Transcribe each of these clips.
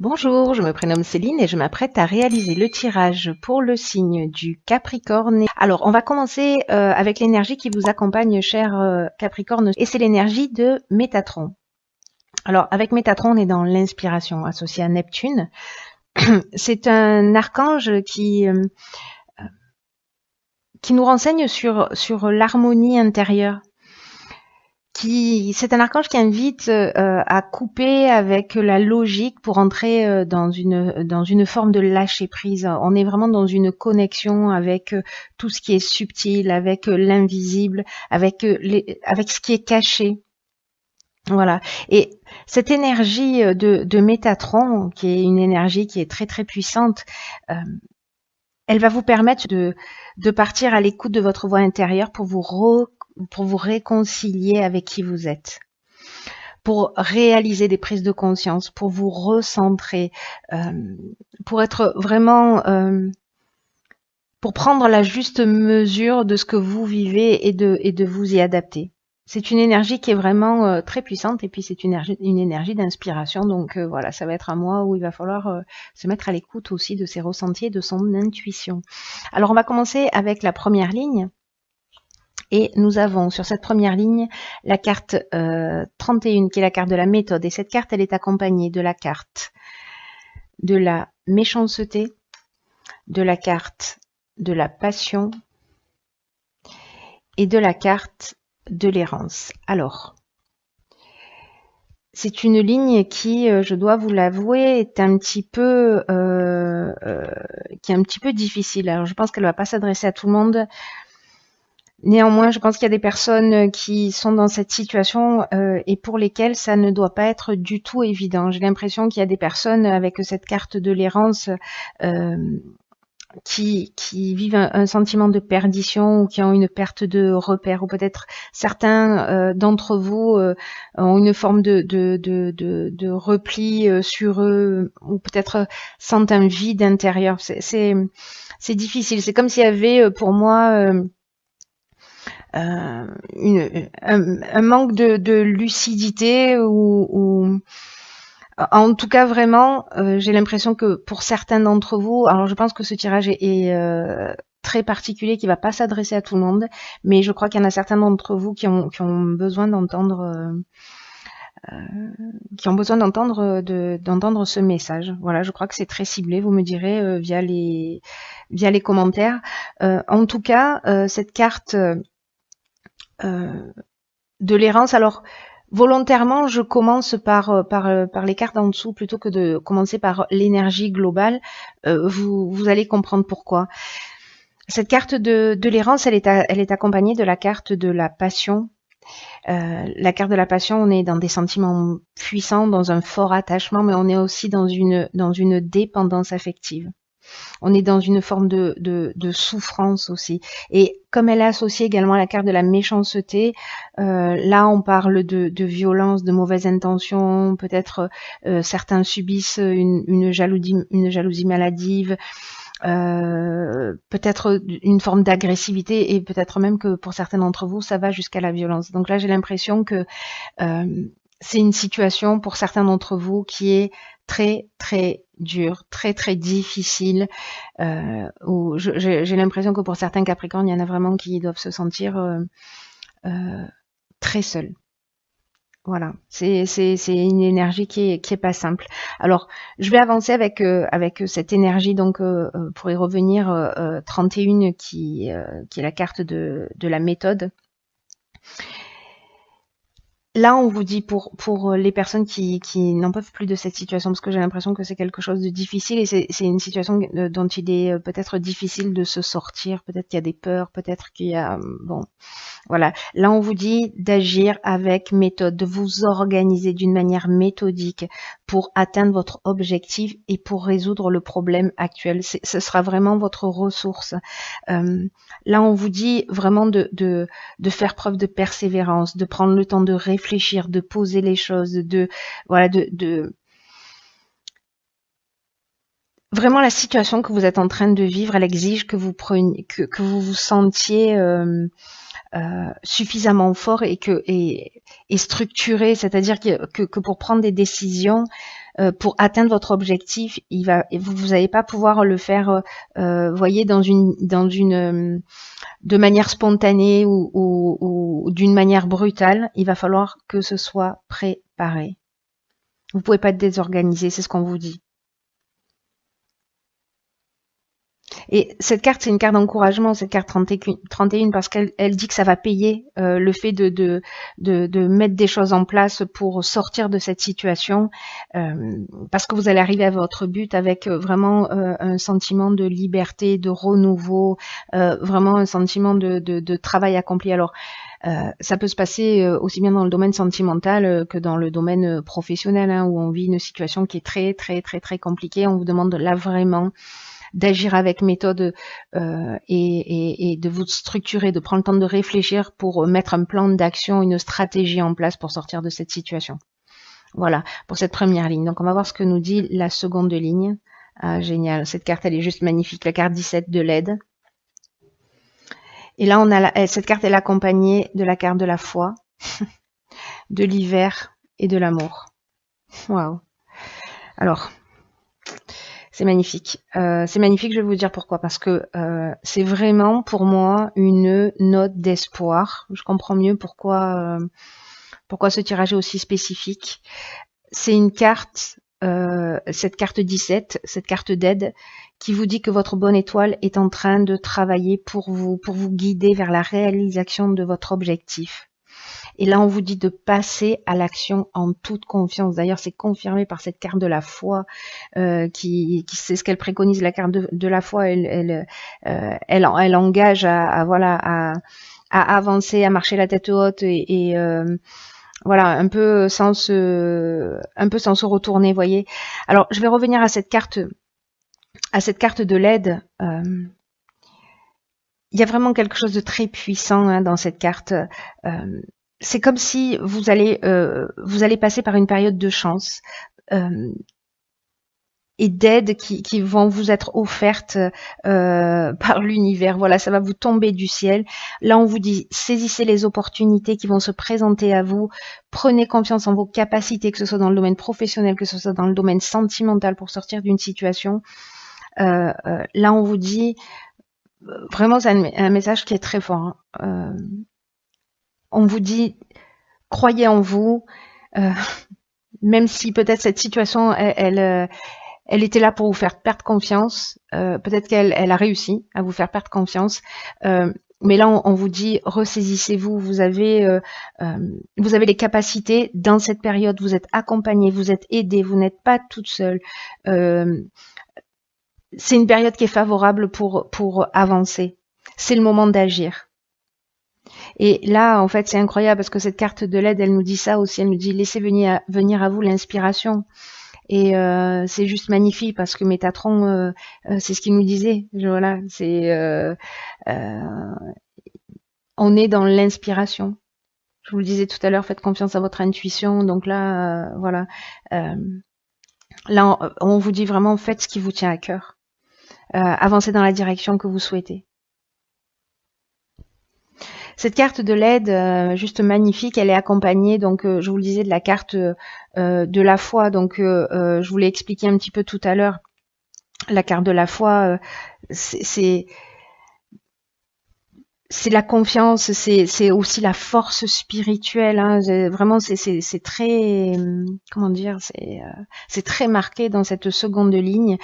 Bonjour, je me prénomme Céline et je m'apprête à réaliser le tirage pour le signe du Capricorne. Alors, on va commencer avec l'énergie qui vous accompagne, cher Capricorne, et c'est l'énergie de Métatron. Alors, avec Métatron, on est dans l'inspiration associée à Neptune. C'est un archange qui nous renseigne sur l'harmonie intérieure. C'est un archange qui invite à couper avec la logique pour entrer dans une forme de lâcher prise. On est vraiment dans une connexion avec tout ce qui est subtil, avec l'invisible, avec ce qui est caché. Voilà. Et cette énergie de Métatron, qui est une énergie qui est très très puissante, elle va vous permettre de partir à l'écoute de votre voix intérieure pour vous réconcilier avec qui vous êtes, pour réaliser des prises de conscience, pour vous recentrer, pour être vraiment, pour prendre la juste mesure de ce que vous vivez et de vous y adapter. C'est une énergie qui est vraiment très puissante et puis c'est une énergie d'inspiration. Donc voilà, ça va être un mois où il va falloir se mettre à l'écoute aussi de ses ressentis et de son intuition. Alors on va commencer avec la première ligne. Et nous avons sur cette première ligne la carte 31 qui est la carte de la méthode. Et cette carte, elle est accompagnée de la carte de la méchanceté, de la carte de la passion et de la carte de l'errance. Alors, c'est une ligne qui, je dois vous l'avouer, est un petit peu difficile. Alors, je pense qu'elle ne va pas s'adresser à tout le monde. Néanmoins, je pense qu'il y a des personnes qui sont dans cette situation et pour lesquelles ça ne doit pas être du tout évident. J'ai l'impression qu'il y a des personnes avec cette carte de l'errance qui vivent un sentiment de perdition ou qui ont une perte de repère, ou peut-être certains d'entre vous ont une forme de repli sur eux, ou peut-être sentent un vide intérieur. C'est difficile. C'est comme s'il y avait pour moi un manque de lucidité ou en tout cas vraiment j'ai l'impression que pour certains d'entre vous, alors je pense que ce tirage est très particulier, qui va pas s'adresser à tout le monde, mais je crois qu'il y en a certains d'entre vous qui ont besoin d'entendre d'entendre ce message. Voilà, je crois que c'est très ciblé, vous me direz via les commentaires. En tout cas, cette carte de l'errance. Alors, volontairement, je commence par les cartes en dessous plutôt que de commencer par l'énergie globale. Vous allez comprendre pourquoi. Cette carte de l'errance, elle est accompagnée de la carte de la passion. La carte de la passion, on est dans des sentiments puissants, dans un fort attachement, mais on est aussi dans une dépendance affective. On est dans une forme de souffrance aussi. Et comme elle est associée également à la carte de la méchanceté, là on parle de violence, de mauvaises intentions, peut-être certains subissent une jalousie maladive, peut-être une forme d'agressivité, et peut-être même que pour certains d'entre vous, ça va jusqu'à la violence. Donc là, j'ai l'impression que c'est une situation pour certains d'entre vous qui est très très dur, très très difficile. J'ai l'impression que pour certains Capricornes, il y en a vraiment qui doivent se sentir très seuls. Voilà, c'est une énergie qui est pas simple. Alors, je vais avancer avec cette énergie, donc pour y revenir, 31 qui est la carte de la méthode. Là, on vous dit pour les personnes qui n'en peuvent plus de cette situation, parce que j'ai l'impression que c'est quelque chose de difficile et c'est une situation dont il est peut-être difficile de se sortir. Peut-être qu'il y a des peurs, peut-être qu'il y a bon, voilà. Là, on vous dit d'agir avec méthode, de vous organiser d'une manière méthodique pour atteindre votre objectif et pour résoudre le problème actuel. Ce sera vraiment votre ressource. Là, on vous dit vraiment de faire preuve de persévérance, de prendre le temps de réfléchir, de poser les choses, vraiment la situation que vous êtes en train de vivre, elle exige que vous preniez, que vous vous sentiez suffisamment fort et structuré, c'est-à-dire que pour prendre des décisions, pour atteindre votre objectif, vous n'allez pas pouvoir le faire, voyez, de manière spontanée ou d'une manière brutale. Il va falloir que ce soit préparé. Vous pouvez pas être désorganisé, c'est ce qu'on vous dit. Et cette carte, c'est une carte d'encouragement, cette carte 31, parce qu'elle dit que ça va payer le fait de mettre des choses en place pour sortir de cette situation, parce que vous allez arriver à votre but avec vraiment un sentiment de liberté, de renouveau, vraiment un sentiment de travail accompli. Alors, ça peut se passer aussi bien dans le domaine sentimental que dans le domaine professionnel, hein, où on vit une situation qui est très, très, très, très compliquée. On vous demande là vraiment d'agir avec méthode et de vous structurer, de prendre le temps de réfléchir pour mettre un plan d'action, une stratégie en place pour sortir de cette situation. Voilà, pour cette première ligne. Donc on va voir ce que nous dit la seconde ligne. Ah, génial, cette carte elle est juste magnifique, la carte 17 de l'aide. Et là on a cette carte elle est accompagnée de la carte de la foi, de l'hiver et de l'amour. Waouh. Alors, c'est magnifique. C'est magnifique, je vais vous dire pourquoi. Parce que c'est vraiment pour moi une note d'espoir. Je comprends mieux pourquoi ce tirage est aussi spécifique. C'est une carte, cette carte 17, cette carte d'aide, qui vous dit que votre bonne étoile est en train de travailler pour vous guider vers la réalisation de votre objectif. Et là, on vous dit de passer à l'action en toute confiance. D'ailleurs, c'est confirmé par cette carte de la foi, qui c'est ce qu'elle préconise. La carte de la foi, elle engage à avancer, à marcher la tête haute et voilà, un peu sans se retourner, voyez. Alors, je vais revenir à cette carte de l'aide. Il y a vraiment quelque chose de très puissant hein, dans cette carte. C'est comme si vous allez passer par une période de chance et d'aide qui vont vous être offertes par l'univers. Voilà, ça va vous tomber du ciel. Là, on vous dit, saisissez les opportunités qui vont se présenter à vous. Prenez confiance en vos capacités, que ce soit dans le domaine professionnel, que ce soit dans le domaine sentimental, pour sortir d'une situation. Là, on vous dit, vraiment, c'est un message qui est très fort. Hein. On vous dit, croyez en vous, même si peut-être cette situation, elle était là pour vous faire perdre confiance. Peut-être qu'elle a réussi à vous faire perdre confiance. Mais là, on vous dit, ressaisissez-vous. Vous avez les capacités dans cette période. Vous êtes accompagné, vous êtes aidé, vous n'êtes pas toute seule. C'est une période qui est favorable pour avancer. C'est le moment d'agir. Et là, en fait, c'est incroyable parce que cette carte de l'aide, elle nous dit ça aussi. Elle nous dit, laissez venir à vous l'inspiration. Et c'est juste magnifique parce que Métatron, c'est ce qu'il nous disait. Voilà, on est dans l'inspiration. Je vous le disais tout à l'heure, faites confiance à votre intuition. Donc là, voilà. Là, on vous dit vraiment, faites ce qui vous tient à cœur. Avancez dans la direction que vous souhaitez. Cette carte de l'aide, juste magnifique, elle est accompagnée, donc je vous le disais, de la carte de la foi. Donc je vous l'ai expliqué un petit peu tout à l'heure. La carte de la foi, c'est la confiance, c'est aussi la force spirituelle. Hein. Vraiment, c'est très, comment dire, c'est très marqué dans cette seconde ligne.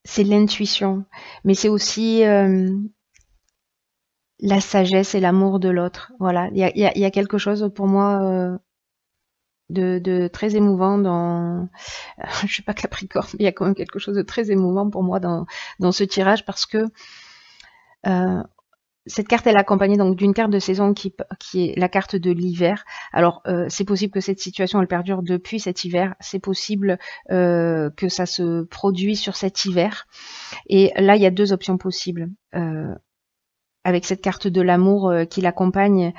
C'est l'intuition, mais c'est aussi la sagesse et l'amour de l'autre. Voilà, il y a quelque chose pour moi de très émouvant dans. Je suis pas Capricorne, mais il y a quand même quelque chose de très émouvant pour moi dans ce tirage parce que cette carte elle est accompagnée donc d'une carte de saison qui est la carte de l'hiver. Alors c'est possible que cette situation elle perdure depuis cet hiver. C'est possible que ça se produit sur cet hiver. Et là il y a deux options possibles. Avec cette carte de l'amour qui l'accompagne,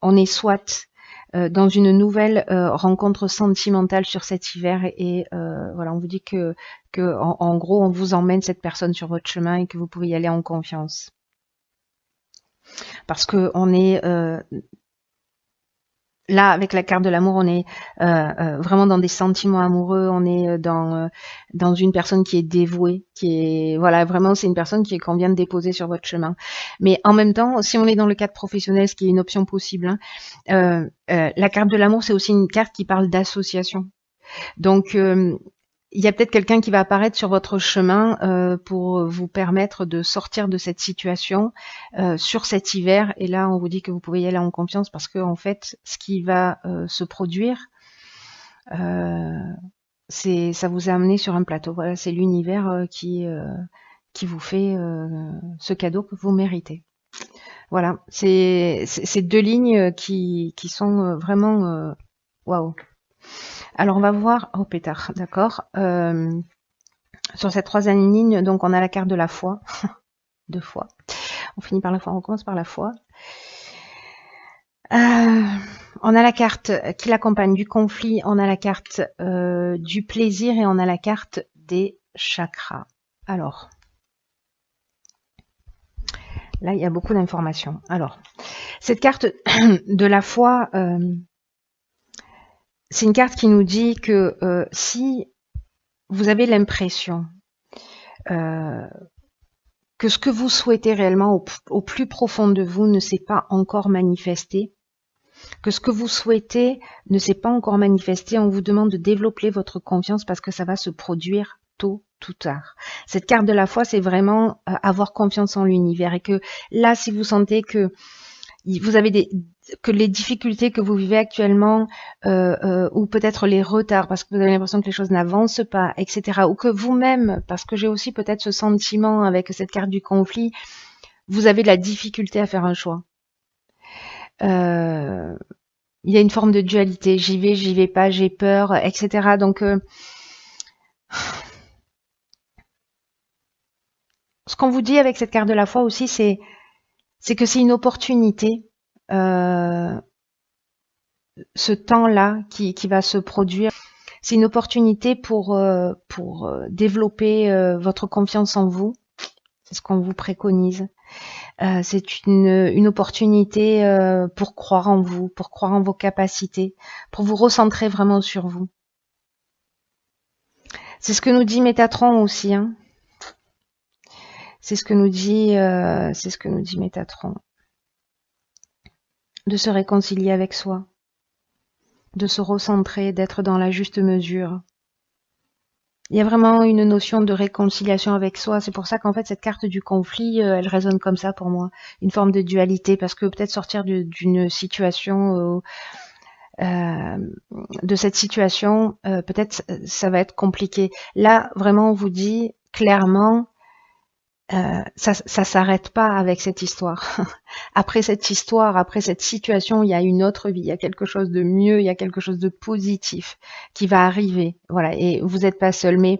on est soit dans une nouvelle rencontre sentimentale sur cet hiver et voilà, on vous dit que en gros, on vous emmène cette personne sur votre chemin et que vous pouvez y aller en confiance. Parce que on est là, avec la carte de l'amour, on est vraiment dans des sentiments amoureux, on est dans une personne qui est dévouée, qui est, voilà, vraiment, c'est une personne qu'on vient de déposer sur votre chemin. Mais en même temps, si on est dans le cadre professionnel, ce qui est une option possible, hein, la carte de l'amour, c'est aussi une carte qui parle d'association. Donc, il y a peut-être quelqu'un qui va apparaître sur votre chemin pour vous permettre de sortir de cette situation sur cet hiver. Et là, on vous dit que vous pouvez y aller en confiance parce que en fait, ce qui va se produire, ça vous a amené sur un plateau. Voilà, c'est l'univers qui vous fait ce cadeau que vous méritez. Voilà, c'est deux lignes qui sont vraiment waouh. Alors on va voir, oh pétard, d'accord. Sur cette troisième ligne, donc on a la carte de la foi, deux fois. On finit par la foi, on commence par la foi. On a la carte qui l'accompagne du conflit, on a la carte du plaisir et on a la carte des chakras. Alors, là il y a beaucoup d'informations. Alors, cette carte de la foi, c'est une carte qui nous dit que si vous avez l'impression que ce que vous souhaitez réellement au plus profond de vous ne s'est pas encore manifesté, que ce que vous souhaitez ne s'est pas encore manifesté, on vous demande de développer votre confiance parce que ça va se produire tôt ou tard. Cette carte de la foi, c'est vraiment avoir confiance en l'univers et que là, si vous sentez que vous avez que les difficultés que vous vivez actuellement ou peut-être les retards parce que vous avez l'impression que les choses n'avancent pas, etc. Ou que vous-même, parce que j'ai aussi peut-être ce sentiment avec cette carte du conflit, vous avez de la difficulté à faire un choix. Il y a une forme de dualité, j'y vais pas, j'ai peur, etc. Donc, ce qu'on vous dit avec cette carte de la foi aussi, c'est que c'est une opportunité, ce temps-là qui va se produire. C'est une opportunité pour développer votre confiance en vous. C'est ce qu'on vous préconise. C'est une opportunité pour croire en vous, pour croire en vos capacités, pour vous recentrer vraiment sur vous. C'est ce que nous dit Métatron aussi. Hein. C'est ce que nous dit Métatron. De se réconcilier avec soi, de se recentrer, d'être dans la juste mesure. Il y a vraiment une notion de réconciliation avec soi. C'est pour ça qu'en fait, cette carte du conflit, elle résonne comme ça pour moi. Une forme de dualité, parce que peut-être sortir d'une situation, de cette situation, peut-être ça va être compliqué. Là, vraiment, on vous dit clairement, ça s'arrête pas avec cette histoire. Après cette histoire, après cette situation, il y a une autre vie, il y a quelque chose de mieux, il y a quelque chose de positif qui va arriver. Voilà, et vous n'êtes pas seul, mais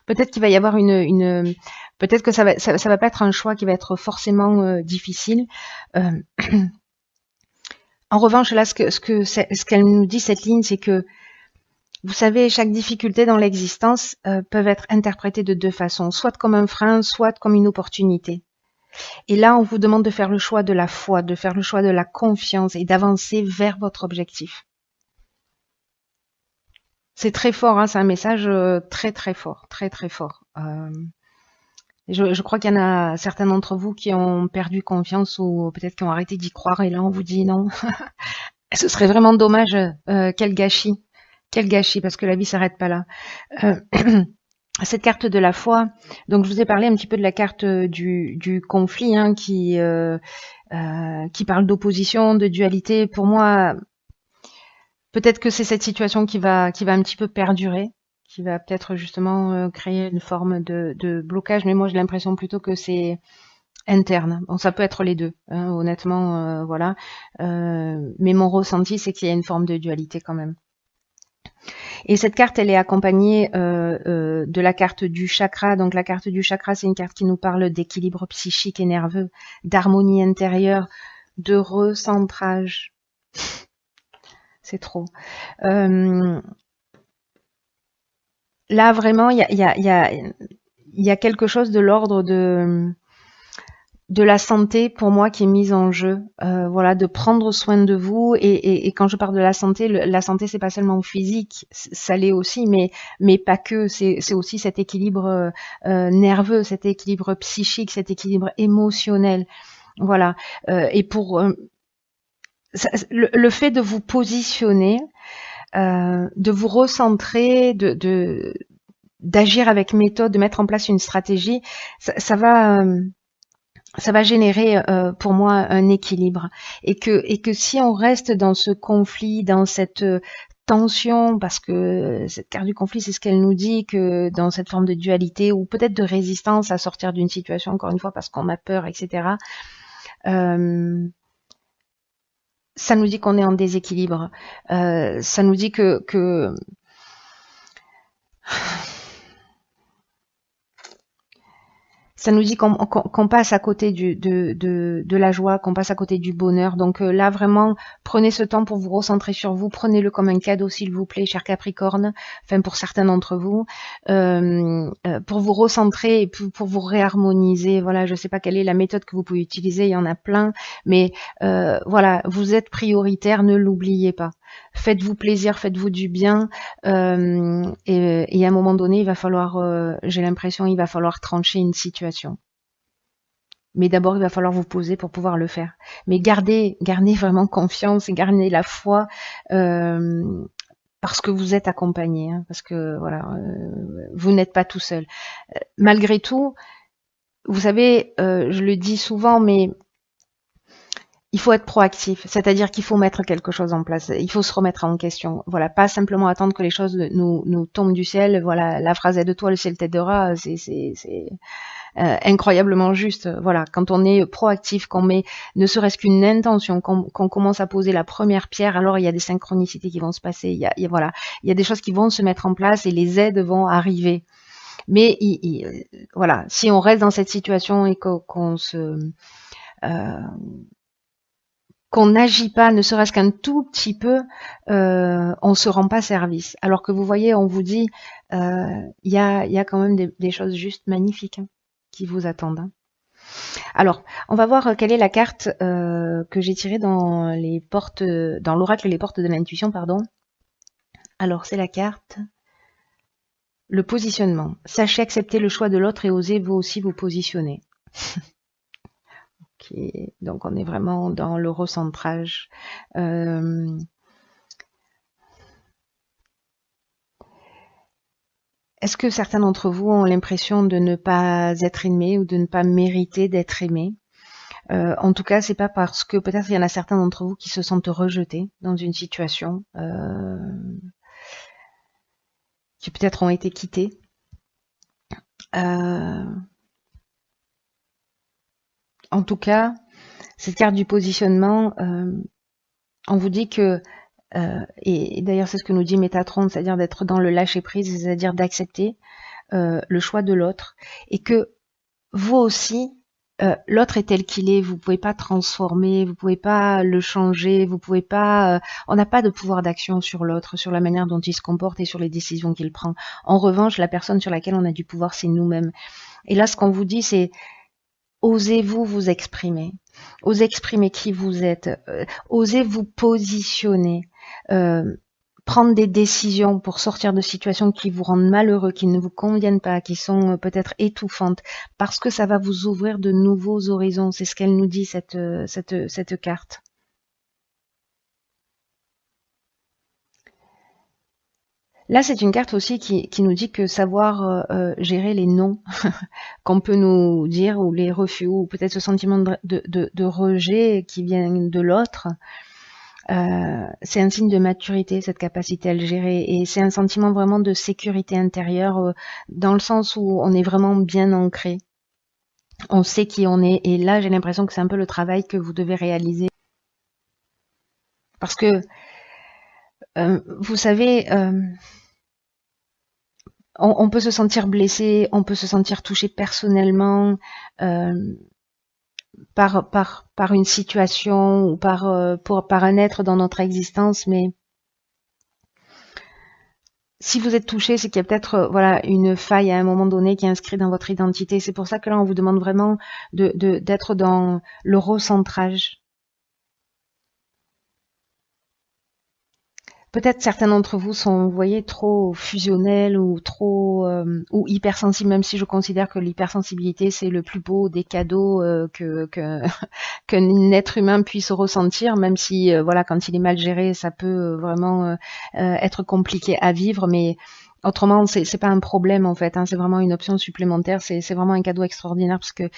peut-être qu'il va y avoir peut-être que ça va pas être un choix qui va être forcément difficile. En revanche, là, ce qu'elle nous dit, cette ligne, c'est que vous savez, chaque difficulté dans l'existence peut être interprétée de deux façons, soit comme un frein, soit comme une opportunité. Et là, on vous demande de faire le choix de la foi, de faire le choix de la confiance et d'avancer vers votre objectif. C'est très fort, hein, c'est un message très très fort, très très fort. Je crois qu'il y en a certains d'entre vous qui ont perdu confiance ou peut-être qui ont arrêté d'y croire et là on vous dit non. Ce serait vraiment dommage, quel gâchis. Quel gâchis, parce que la vie s'arrête pas là. Cette carte de la foi, donc je vous ai parlé un petit peu de la carte du conflit, hein, qui parle d'opposition, de dualité. Pour moi, peut-être que c'est cette situation qui va un petit peu perdurer, qui va peut-être justement créer une forme de blocage, mais moi j'ai l'impression plutôt que c'est interne. Bon, ça peut être les deux, hein, honnêtement, voilà. Mais mon ressenti, c'est qu'il y a une forme de dualité quand même. Et cette carte, elle est accompagnée de la carte du chakra. Donc la carte du chakra, c'est une carte qui nous parle d'équilibre psychique et nerveux, d'harmonie intérieure, de recentrage. C'est trop. Là, vraiment, il y a quelque chose de l'ordre de de la santé pour moi qui est mise en jeu. Voilà, de prendre soin de vous et quand je parle de la santé c'est pas seulement physique, ça l'est aussi, mais pas que. C'est aussi cet équilibre nerveux, cet équilibre psychique, cet équilibre émotionnel. Voilà. Et pour le fait de vous positionner, de vous recentrer, d'agir avec méthode, de mettre en place une stratégie, ça va générer pour moi un équilibre et que si on reste dans ce conflit, dans cette tension, parce que cette carte du conflit, c'est ce qu'elle nous dit, que dans cette forme de dualité ou peut-être de résistance à sortir d'une situation, encore une fois, parce qu'on a peur, etc., ça nous dit qu'on est en déséquilibre. Ça nous dit que ça nous dit qu'on passe à côté de la joie, qu'on passe à côté du bonheur. Donc là, vraiment, prenez ce temps pour vous recentrer sur vous. Prenez-le comme un cadeau, s'il vous plaît, cher Capricorne, enfin pour certains d'entre vous, pour vous recentrer et pour vous réharmoniser. Voilà, je sais pas quelle est la méthode que vous pouvez utiliser, il y en a plein, mais voilà, vous êtes prioritaire, ne l'oubliez pas. Faites-vous plaisir, faites-vous du bien, et à un moment donné, il va falloir, j'ai l'impression, il va falloir trancher une situation. Mais d'abord, il va falloir vous poser pour pouvoir le faire. Mais gardez vraiment confiance et gardez la foi, parce que vous êtes accompagné, hein, parce que voilà, vous n'êtes pas tout seul. Malgré tout, vous savez, je le dis souvent, mais il faut être proactif, c'est-à-dire qu'il faut mettre quelque chose en place, il faut se remettre en question. Voilà, pas simplement attendre que les choses nous tombent du ciel. Voilà, la phrase aide-toi, le ciel t'aidera, c'est incroyablement juste. Voilà, quand on est proactif, qu'on met ne serait-ce qu'une intention, qu'on commence à poser la première pierre, alors il y a des synchronicités qui vont se passer. Voilà, il y a des choses qui vont se mettre en place et les aides vont arriver. Mais voilà, si on reste dans cette situation et qu'on n'agit pas, ne serait-ce qu'un tout petit peu, on se rend pas service. Alors que vous voyez, on vous dit, il y a quand même des choses juste magnifiques, hein, qui vous attendent, hein. Alors, on va voir quelle est la carte que j'ai tirée dans dans l'oracle Les Portes de l'intuition, pardon. Alors, c'est la carte le positionnement. Sachez accepter le choix de l'autre et osez vous aussi vous positionner. Donc on est vraiment dans le recentrage. Est-ce que certains d'entre vous ont l'impression de ne pas être aimés ou de ne pas mériter d'être aimés? En tout cas, c'est pas parce que peut-être il y en a certains d'entre vous qui se sentent rejetés dans une situation, qui peut-être ont été quittés. En tout cas, cette carte du positionnement, on vous dit que, et d'ailleurs c'est ce que nous dit Métatron, c'est-à-dire d'être dans le lâcher-prise, c'est-à-dire d'accepter le choix de l'autre, et que vous aussi, l'autre est tel qu'il est, vous pouvez pas transformer, vous pouvez pas le changer, vous pouvez pas, on n'a pas de pouvoir d'action sur l'autre, sur la manière dont il se comporte et sur les décisions qu'il prend. En revanche, la personne sur laquelle on a du pouvoir, c'est nous-mêmes. Et là, ce qu'on vous dit, c'est osez-vous vous exprimer, osez exprimer qui vous êtes, osez vous positionner, prendre des décisions pour sortir de situations qui vous rendent malheureux, qui ne vous conviennent pas, qui sont peut-être étouffantes, parce que ça va vous ouvrir de nouveaux horizons. C'est ce qu'elle nous dit, cette carte. Là, c'est une carte aussi qui nous dit que savoir gérer les non qu'on peut nous dire, ou les refus, ou peut-être ce sentiment de rejet qui vient de l'autre, c'est un signe de maturité, cette capacité à le gérer, et c'est un sentiment vraiment de sécurité intérieure, dans le sens où on est vraiment bien ancré. On sait qui on est, et là j'ai l'impression que c'est un peu le travail que vous devez réaliser. Parce que, vous savez, on peut se sentir blessé, on peut se sentir touché personnellement, par une situation ou par un être dans notre existence, mais si vous êtes touché, c'est qu'il y a peut-être voilà une faille à un moment donné qui est inscrite dans votre identité. C'est pour ça que là, on vous demande vraiment d'être dans le recentrage. Peut-être certains d'entre vous sont, vous voyez, trop fusionnels ou trop ou hypersensibles, même si je considère que l'hypersensibilité c'est le plus beau des cadeaux qu'un être humain puisse ressentir, même si voilà, quand il est mal géré, ça peut vraiment être compliqué à vivre, mais autrement, c'est pas un problème en fait, hein, c'est vraiment une option supplémentaire, c'est vraiment un cadeau extraordinaire parce que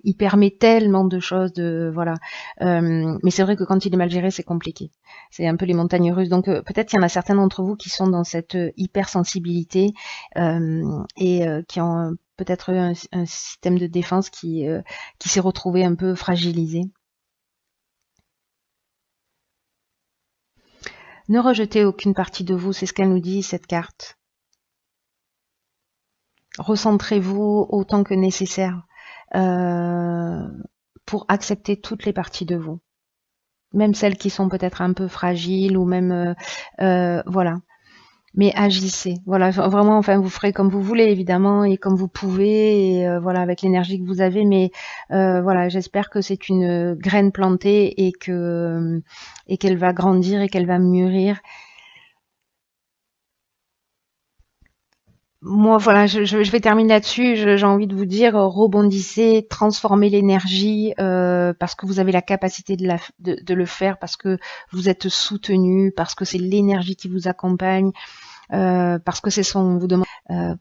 il permet tellement de choses, de voilà. Mais c'est vrai que quand il est mal géré, c'est compliqué. C'est un peu les montagnes russes. Donc peut-être qu'il y en a certains d'entre vous qui sont dans cette hypersensibilité et qui ont peut-être eu un système de défense qui s'est retrouvé un peu fragilisé. Ne rejetez aucune partie de vous, c'est ce qu'elle nous dit, cette carte. Recentrez-vous autant que nécessaire euh, pour accepter toutes les parties de vous, même celles qui sont peut-être un peu fragiles ou même voilà. Mais agissez, voilà, vraiment, enfin, vous ferez comme vous voulez évidemment et comme vous pouvez, et, voilà, avec l'énergie que vous avez. Mais voilà, j'espère que c'est une graine plantée et qu'elle va grandir et qu'elle va mûrir. Moi, voilà, je vais terminer là-dessus. J'ai envie de vous dire, rebondissez, transformez l'énergie parce que vous avez la capacité de le faire, parce que vous êtes soutenu, parce que c'est l'énergie qui vous accompagne, parce que c'est son vous demande.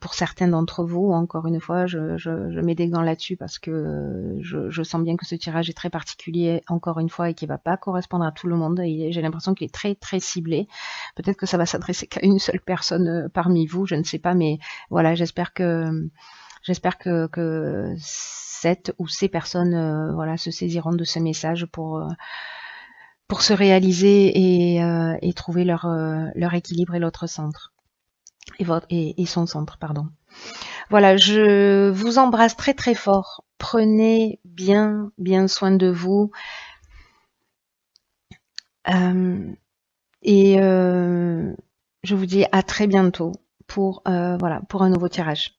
Pour certains d'entre vous, encore une fois, je mets des gants là-dessus parce que je sens bien que ce tirage est très particulier, encore une fois, et qui va pas correspondre à tout le monde. J'ai l'impression qu'il est très très ciblé. Peut-être que ça va s'adresser qu'à une seule personne parmi vous, je ne sais pas, mais voilà, j'espère que cette ou ces personnes voilà se saisiront de ce message pour se réaliser et trouver leur équilibre et l'autre centre et son centre, pardon. Voilà, je vous embrasse très très fort. Prenez bien soin de vous euh, et je vous dis à très bientôt pour voilà pour un nouveau tirage.